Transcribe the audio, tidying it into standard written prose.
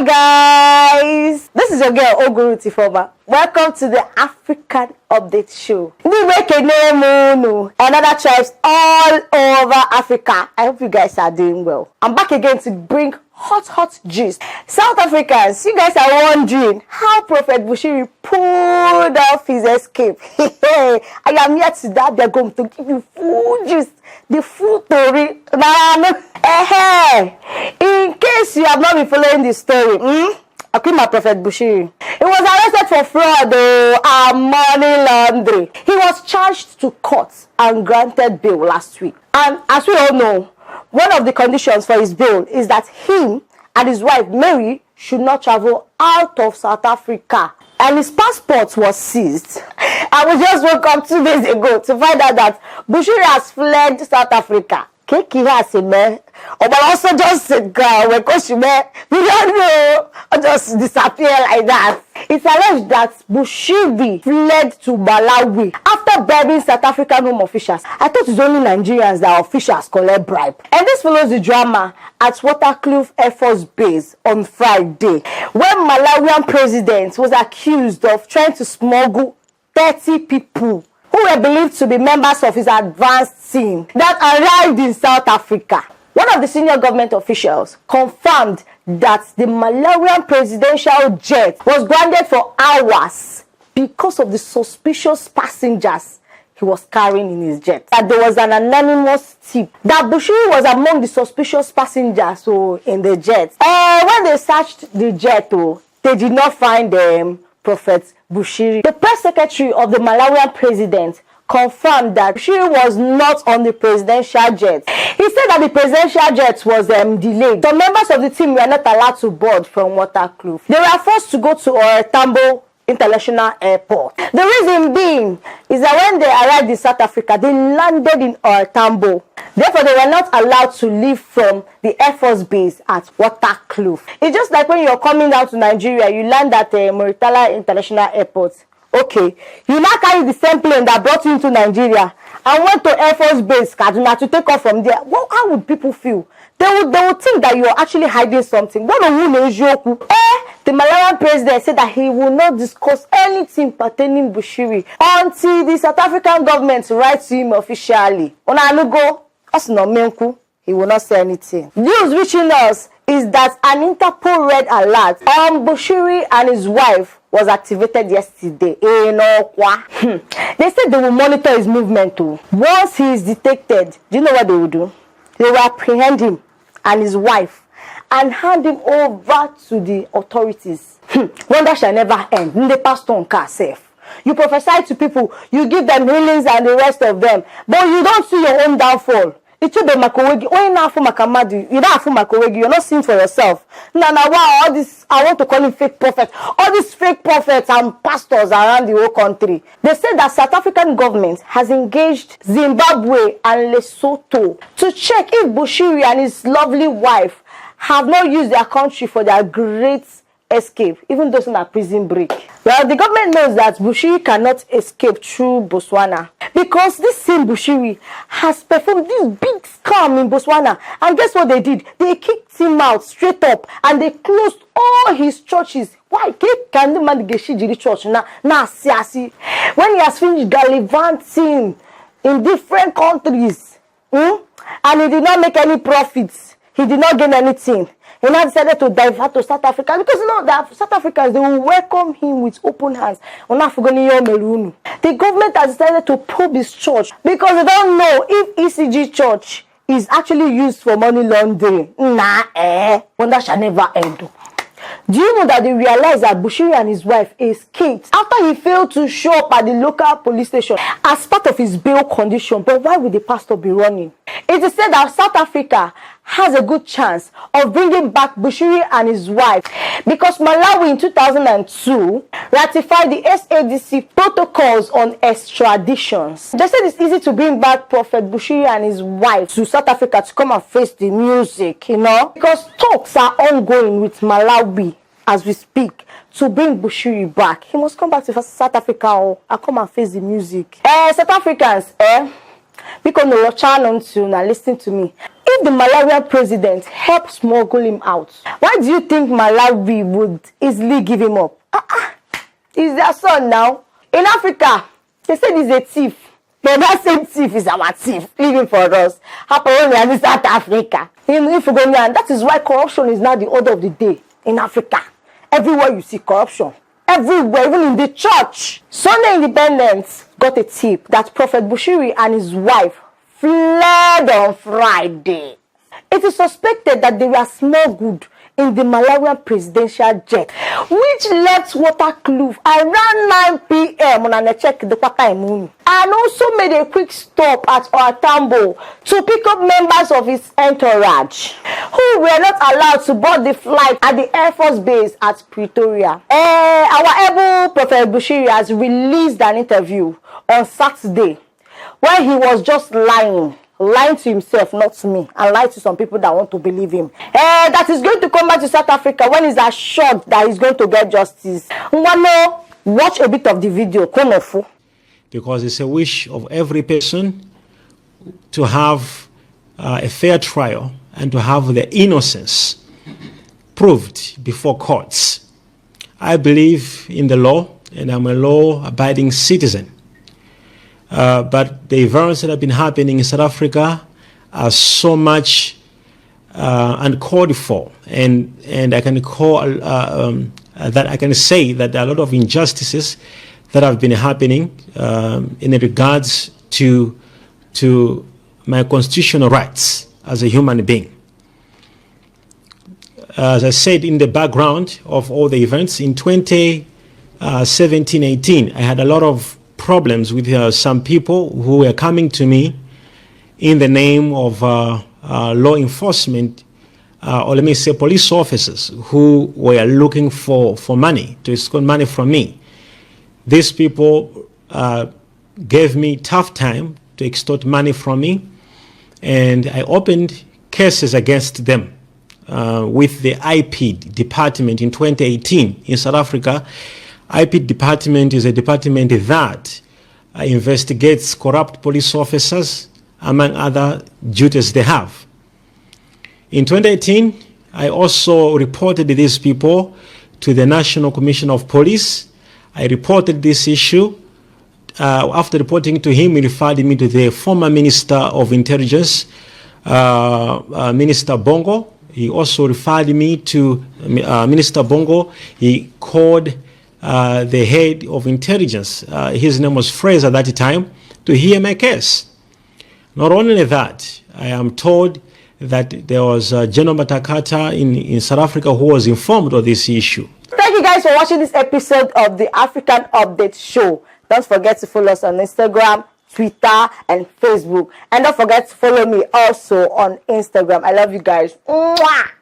Hi guys, this is your girl Oguru Tifoma. Welcome to the African Update Show. Another tribes all over Africa. I hope you guys are doing well. I'm back again to bring hot gist. South Africans, you guys are wondering how Prophet Bushiri pulled off his escape. I am here today. They're going to give you full gist, the full story. In case you have not been following the story, okay, my Prophet Bushiri, he was arrested for fraud and money laundering. He was charged to court and granted bail last week. And as we all know, one of the conditions for his bail is that him and his wife Mary should not travel out of South Africa. And his passport was seized. I was just woke up 2 days ago to find out that Bushiri has fled South Africa. Kiki has a man, but also just a girl because we don't know, or just disappear like that. It's alleged that Bushiri fled to Malawi after bribing South African home officials. I thought it's only Nigerians that officials collect bribe. And this follows the drama at Waterkloof Airforce base on Friday, when Malawian president was accused of trying to smuggle 30 people who were believed to be members of his advanced team that arrived in South Africa. One of the senior government officials confirmed that the Malawian presidential jet was grounded for hours because of the suspicious passengers he was carrying in his jet. That there was an anonymous tip that Bushiri was among the suspicious passengers in the jet. When they searched the jet, they did not find Prophet Bushiri. The press secretary of the Malawian president confirmed that Bushiri was not on the presidential jet. He said that the presidential jet was delayed. Some members of the team were not allowed to board from Waterkloof. They were forced to go to Tambo International Airport. The reason being is that when they arrived in South Africa, they landed in Tambo. Therefore, they were not allowed to leave from the Air Force base at Waterkloof. It's just like when you're coming down to Nigeria, you land at Muritala International Airport. Okay, you now carry the same plane that brought you into Nigeria and went to Air Force base Kaduna to take off from there. Well, how would people feel? They would think that you're actually hiding something. The Malawian president said that he will not discuss anything pertaining Bushiri until the South African government writes to him officially. He will not say anything. News reaching us is that an Interpol red alert on Bushiri and his wife was activated yesterday. They said they will monitor his movement too. Once he is detected, do you know what they will do? They will apprehend him and his wife and hand him over to the authorities. Wonder shall never end. The pastor on car safe. You prophesy to people, you give them healings and the rest of them, but you don't see your own downfall. It should be Makowegi. You're not seeing for yourself. Wow, all this, I want to call him fake prophets. All these fake prophets and pastors around the whole country. They said that South African government has engaged Zimbabwe and Lesotho to check if Bushiri and his lovely wife have not used their country for their great escape, even though it's not a prison break. Well, the government knows that Bushiri cannot escape through Botswana because this same Bushiri has performed this big scam in Botswana. And guess what they did? They kicked him out straight up and they closed all his churches. Why? Can the man get the church now? When he has finished gallivanting in different countries, and he did not make any profits, he did not gain anything. He now decided to divert to South Africa because you know that South Africans, they will welcome him with open hands. The government has decided to probe his church because they don't know if ECG church is actually used for money laundering. Wonder shall never end. Do you know that they realized that Bushiri and his wife escaped after he failed to show up at the local police station as part of his bail condition? But why would the pastor be running? It is said that South Africa has a good chance of bringing back Bushiri and his wife because Malawi in 2002 ratified the SADC protocols on extraditions. They said it's easy to bring back Prophet Bushiri and his wife to South Africa to come and face the music, because talks are ongoing with Malawi as we speak to bring Bushiri back. He must come back to South Africa and come and face the music. South Africans, because no channel to now listen to me. if the Malawian president helped smuggle him out, why do you think Malawi would easily give him up? He's their son now. In Africa, they said he's a thief. But that same thief is our thief, living for us. Happening in South Africa. That is why corruption is now the order of the day in Africa. Everywhere you see corruption. Everywhere, even in the church. Sunday Independence got a tip that Prophet Bushiri and his wife fled on Friday. It is suspected that they were smuggled in the Malawian presidential jet, which left Waterkloof around 9 p.m. on a check the Kwaka and also made a quick stop at Oatambo to pick up members of his entourage who were not allowed to board the flight at the Air Force base at Pretoria. Our able Prophet Bushiri has released an interview on Saturday where he was just lying to himself, not to me, and lying to some people that want to believe him. That he's going to come back to South Africa when he's assured that he's going to get justice. Nwano, watch a bit of the video. Because it's a wish of every person to have a fair trial and to have their innocence proved before courts. I believe in the law, and I'm a law-abiding citizen. But the events that have been happening in South Africa are so much uncalled for, and I can I can say that there are a lot of injustices that have been happening in regards to my constitutional rights as a human being. As I said in the background of all the events in 2017-18, I had a lot of problems with some people who were coming to me in the name of law enforcement, or let me say police officers who were looking for money, to extort money from me. These people gave me tough time to extort money from me, and I opened cases against them with the IP department in 2018 in South Africa. IP department is a department that investigates corrupt police officers, among other duties they have. In 2018, I also reported these people to the National Commission of Police. I reported this issue. After reporting to him, he referred me to the former Minister of Intelligence, Minister Bongo. He also referred me to Minister Bongo. He called the head of intelligence, his name was Fraser at that time, to hear my case. Not only that, I am told that there was General Matakata in South Africa who was informed of this issue. Thank you guys for watching this episode of the African Update Show. Don't forget to follow us on Instagram, Twitter, and Facebook. And don't forget to follow me also on Instagram. I love you guys. Mwah!